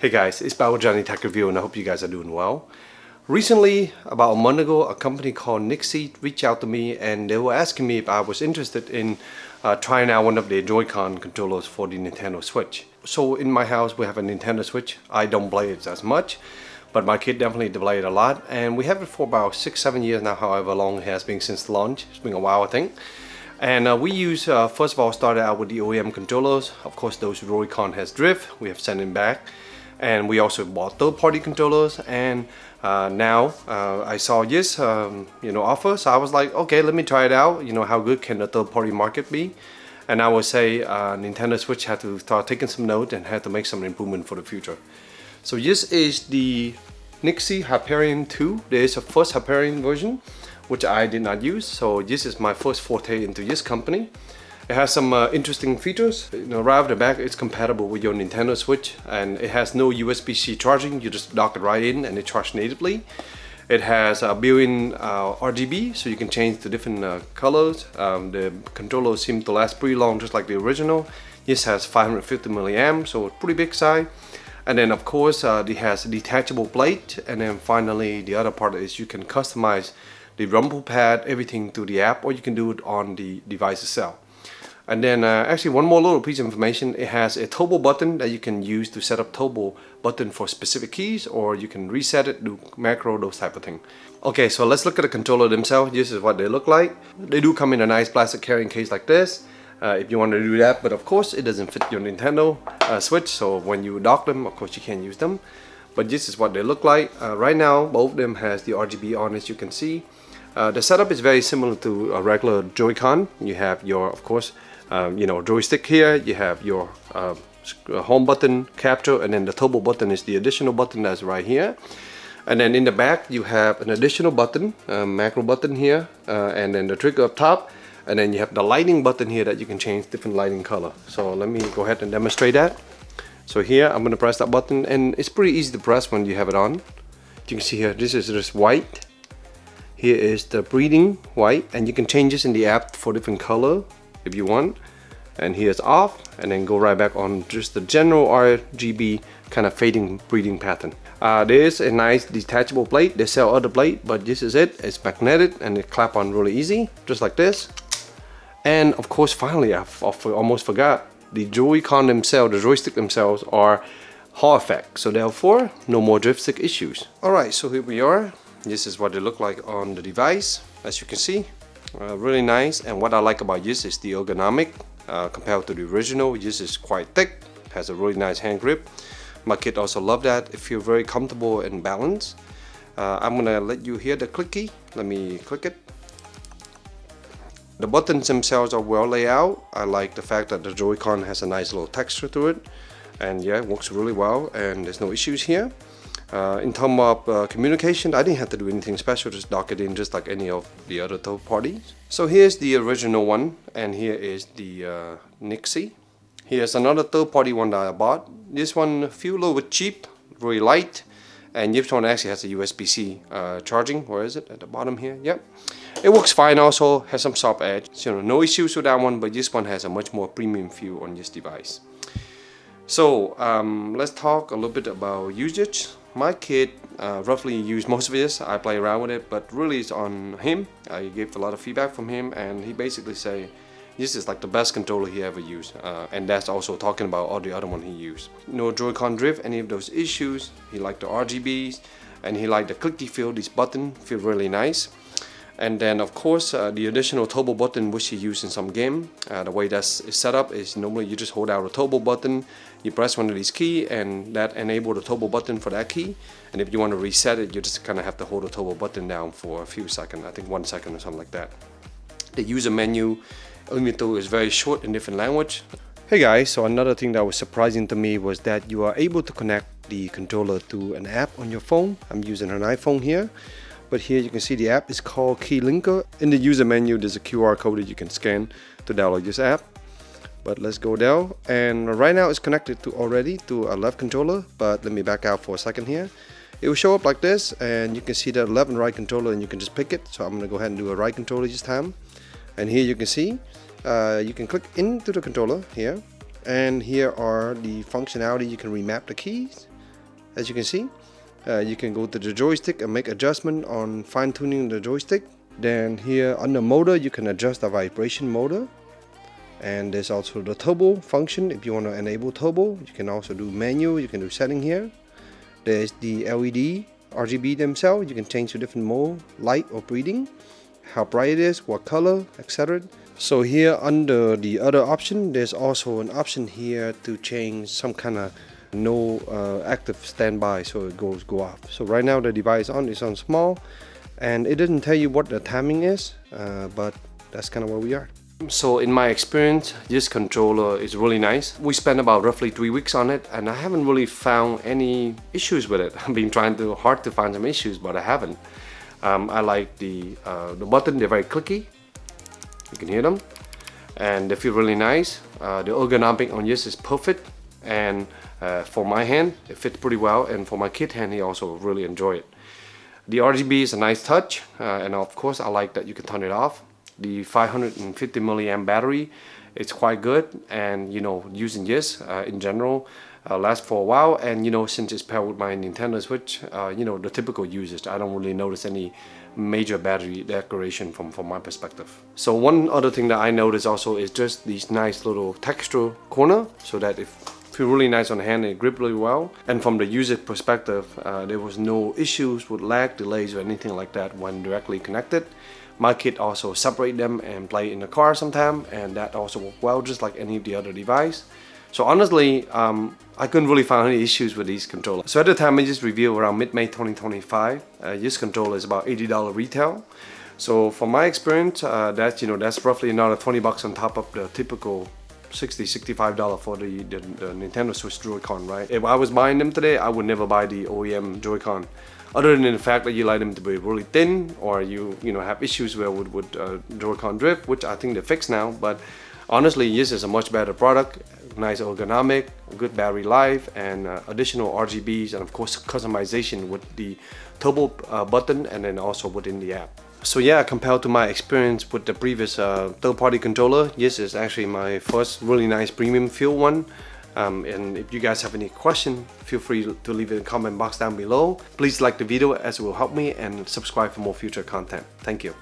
Hey guys, it's Bao with JohnyTechReview and I hope you guys are doing well. Recently, about a month ago, a company called NYXI reached out to me and they were asking me if I was interested in trying out one of their Joy-Con controllers for the Nintendo Switch. So in my house we have a Nintendo Switch. I don't play it as much, but my kid definitely play it a lot, and we have it for about 6-7 years now, however long it has been since launch. It's been a while, I think. And we use, first of all, started out with the OEM controllers. Of course, those Joy-Con has drift. We have sent it back. And we also bought third-party controllers, and now I saw this offer, so I was like, okay, let me try it out. How good can the third-party market be? And I would say Nintendo Switch had to start taking some note and had to make some improvement for the future. So this is the NYXI Hyperion 2. There is a first Hyperion version, which I did not use. So this is my first forte into this company. It has some interesting features. Right off the back, it's compatible with your Nintendo Switch, and it has no USB-C charging. You just dock it right in and it charges natively. It has a built-in RGB, so you can change the different colors. The controller seems to last pretty long, just like the original. This has 550 milliamps, so it's pretty big size. And then of course it has a detachable plate, and then finally the other part is you can customize the rumble pad, everything through the app, or you can do it on the device itself. And then actually one more little piece of information, it has a toggle button that you can use to set up toggle button for specific keys, or you can reset it, do macro, those type of thing. Okay, so let's look at the controller themselves. This is what they look like. They do come in a nice plastic carrying case like this, if you want to do that, but of course it doesn't fit your Nintendo Switch, so when you dock them, of course you can't use them. But this is what they look like. Right now both of them has the RGB on, as you can see. The setup is very similar to a regular Joy-Con. You have your, of course, joystick here. You have your home button, capture, and then the turbo button is the additional button that's right here. And then in the back you have an additional button, macro button here, and then the trigger up top, and then you have the lighting button here that you can change different lighting color. So let me go ahead and demonstrate that. So here I'm going to press that button, and it's pretty easy to press when you have it on. You can see here, this is just white. Here is the breathing white, and you can change this in the app for different color if you want. And here's off, and then go right back on just the general RGB kind of fading breathing pattern. There is a nice detachable plate. They sell other plate, but this is it. It's magnetic and it clap on really easy, just like this. And of course, finally, I almost forgot, the Joy-Con themselves, the joystick themselves are Hall effect, so therefore no more drift stick issues. Alright, so here we are. This is what they look like on the device, as you can see. Really nice, and what I like about this is the ergonomic. Compared to the original, this is quite thick, has a really nice hand grip. My kid also loved that. It feels very comfortable and balanced. I'm gonna let you hear the clicky. Let me click it. The buttons themselves are well laid out. I like the fact that the Joy-Con has a nice little texture to it, and yeah, it works really well, and there's no issues here. In terms of communication, I didn't have to do anything special, just dock it in just like any of the other third parties. So here's the original one, and here is the NYXI. Here's another third party one that I bought. This one feels a little bit cheap, really light, and this one actually has a USB-C charging. Where is it? At the bottom here. Yep. It works fine also, has some soft edge. So no issues with that one, but this one has a much more premium feel on this device. So let's talk a little bit about usage. My kid roughly used most of this. I play around with it, but really it's on him. I gave a lot of feedback from him, and he basically say this is like the best controller he ever used, and that's also talking about all the other one he used. No Joy-Con drift, any of those issues. He liked the RGBs, and he liked the clicky feel. This button feel really nice. And then of course the additional turbo button, which you use in some game. The way that's set up is normally you just hold out a turbo button, you press one of these keys, and that enable the turbo button for that key. And if you want to reset it, you just kind of have to hold the turbo button down for a few seconds, I think 1 second or something like that. The user menu, even though it's very short in different language. Hey guys, so another thing that was surprising to me was that you are able to connect the controller to an app on your phone. I'm using an iPhone here. But here you can see the app is called Key Linker. In the user menu, there's a QR code that you can scan to download this app. But let's go down, and right now it's connected to already to a left controller, but let me back out for a second here. It will show up like this, and you can see the left and right controller, and you can just pick it. So I'm going to go ahead and do a right controller this time. And here you can see, you can click into the controller here, and here are the functionality. You can remap the keys, as you can see. You can go to the joystick and make adjustment on fine-tuning the joystick. Then here under motor, you can adjust the vibration motor. And there's also the turbo function. If you want to enable turbo, you can also do manual. You can do setting here. There's the LED RGB themselves. You can change to different mode, light or breathing, how bright it is, what color, etc. So here under the other option, there's also an option here to change some kind of no active standby, so it go off. So right now the device is on small, and it doesn't tell you what the timing is, but that's kind of where we are. So in my experience, this controller is really nice. We spent about roughly 3 weeks on it, and I haven't really found any issues with it. I've been trying hard to find some issues, but I haven't. I like the button. They're very clicky. You can hear them, and they feel really nice. The ergonomic on this is perfect, and for my hand, it fits pretty well, and for my kid hand, he also really enjoy it. The RGB is a nice touch, and of course, I like that you can turn it off. The 550 milliamp battery, it's quite good, and using this in general lasts for a while. And since it's paired with my Nintendo Switch, the typical usage, I don't really notice any major battery degradation from my perspective. So one other thing that I noticed also is just these nice little texture corner, so that it feel really nice on the hand and grip really well. And from the user perspective, there was no issues with lag, delays, or anything like that when directly connected. My kid also separate them and play in the car sometime, and that also worked well, just like any of the other device. So honestly, I couldn't really find any issues with these controllers. So at the time I just reviewed around mid-May 2025, this controller is about $80 retail. So from my experience, that's roughly another 20 bucks on top of the typical $60-65 for the Nintendo Switch Joy-Con, right? If I was buying them today, I would never buy the OEM Joy-Con. Other than the fact that you like them to be really thin, or you have issues with Joy-Con drift, which I think they're fixed now. But honestly, this is a much better product. Nice ergonomic, good battery life, and additional RGBs, and of course customization with the turbo button, and then also within the app. So yeah, compared to my experience with the previous third-party controller, this is actually my first really nice premium feel one. And if you guys have any question, feel free to leave it in the comment box down below. Please like the video as it will help me, and subscribe for more future content. Thank you.